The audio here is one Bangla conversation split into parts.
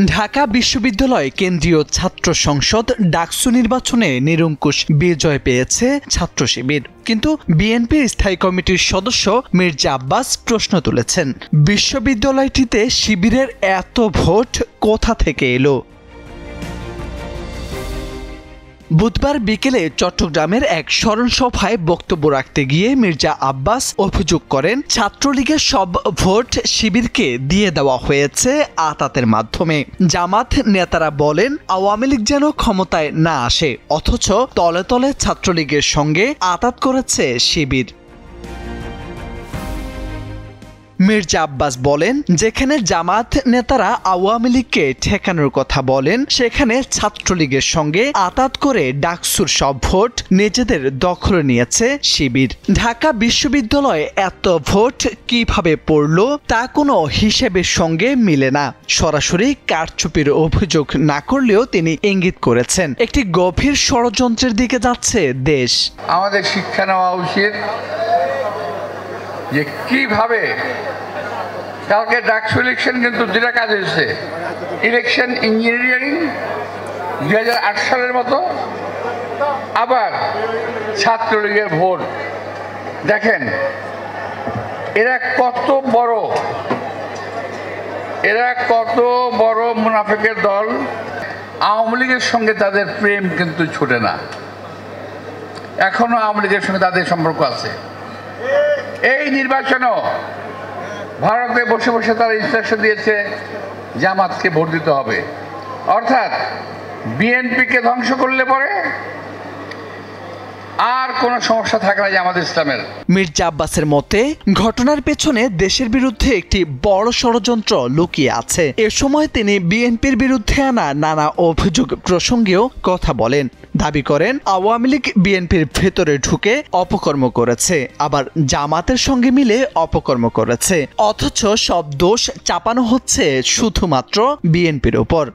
ঢাকা বিশ্ববিদ্যালয় কেন্দ্রীয় ছাত্র সংসদ ডাকসু নির্বাচনে নিরঙ্কুশ বিজয় পেয়েছে ছাত্র শিবির। কিন্তু বিএনপির স্থায়ী কমিটির সদস্য মির্জা আব্বাস প্রশ্ন তুলেছেন, বিশ্ববিদ্যালয়টিতে শিবিরের এত ভোট কোথা থেকে এলো? বুধবার বিকেলে চট্টগ্রামের এক স্মরণসভায় বক্তব্য রাখতে গিয়ে মির্জা আব্বাস অভিযোগ করেন, ছাত্রলীগের সব ভোট শিবিরকে দিয়ে দেওয়া হয়েছে আতাতের মাধ্যমে। জামাত নেতারা বলেন, আওয়ামী লীগ যেন ক্ষমতায় না আসে, অথচ তলে তলে ছাত্রলীগের সঙ্গে আতাত করেছে শিবির। মির্জা আব্বাস বলেন, যেখানে জামাত নেতারা আওয়ামী লীগকে ঠেকানোর কথা বলেন, সেখানে ছাত্রলীগের সঙ্গে আতাত করে ডাকসুর সব ভোট নিজেদের দখলে নিয়েছে শিবির। ঢাকা বিশ্ববিদ্যালয়ে এত ভোট কিভাবে পড়ল তা কোনো হিসেবের সঙ্গে মিলে না। সরাসরি কারচুপির অভিযোগ না করলেও তিনি ইঙ্গিত করেছেন, একটি গভীর ষড়যন্ত্রের দিকে যাচ্ছে দেশ। আমাদের শিক্ষা নেওয়া উচিত যে কিভাবে কালকে ডাকসু ইলেকশন কিন্তু দুটা কাজ হয়েছে, ইলেকশন ইঞ্জিনিয়ারিং 2008 সালের মতো, আবার ছাত্রলীগের ভোট। দেখেন এরা কত বড় মুনাফিকের দল। আওয়ামী লীগের সঙ্গে তাদের প্রেম কিন্তু ছুটে না, এখনো আওয়ামী লীগের সঙ্গে তাদের সম্পর্ক আছে। এই নির্বাচনও ভারতে বসে বসে তারা ইনস্ট্রাকশন দিয়েছে জামাতকে ভোট দিতে হবে, অর্থাৎ বিএনপিকে ধ্বংস করলে পরে আর কোনো সমস্যা থাকে না জামাত ইসলামের। মির্জা আব্বাসের মতে ঘটনার পেছনে দেশের বিরুদ্ধে একটি বড় ষড়যন্ত্র লুকিয়ে আছে। এ সময় তিনি বিএনপির বিরুদ্ধে আনা নানা অভিযোগ প্রসঙ্গেও কথা বলেন। দাবি করেন, আওয়ামী লীগ বিএনপির ভেতরে ঢুকে অপকর্ম করেছে, আবার জামাতের সঙ্গে মিলে অপকর্ম করেছে, অথচ সব দোষ চাপানো হচ্ছে শুধুমাত্র বিএনপির উপর।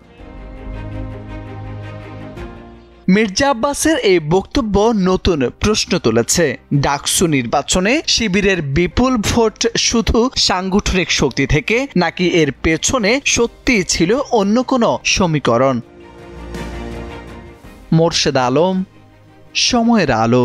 মির্জা আব্বাসের এই বক্তব্য নতুন প্রশ্ন তুলেছে। ডাকসু নির্বাচনে শিবিরের বিপুল ভোট শুধু সাংগঠনিক শক্তি থেকে, নাকি এর পেছনে সত্যিই ছিল অন্য কোনো সমীকরণ? মোর্শেদ আলম, সময়ের আলো।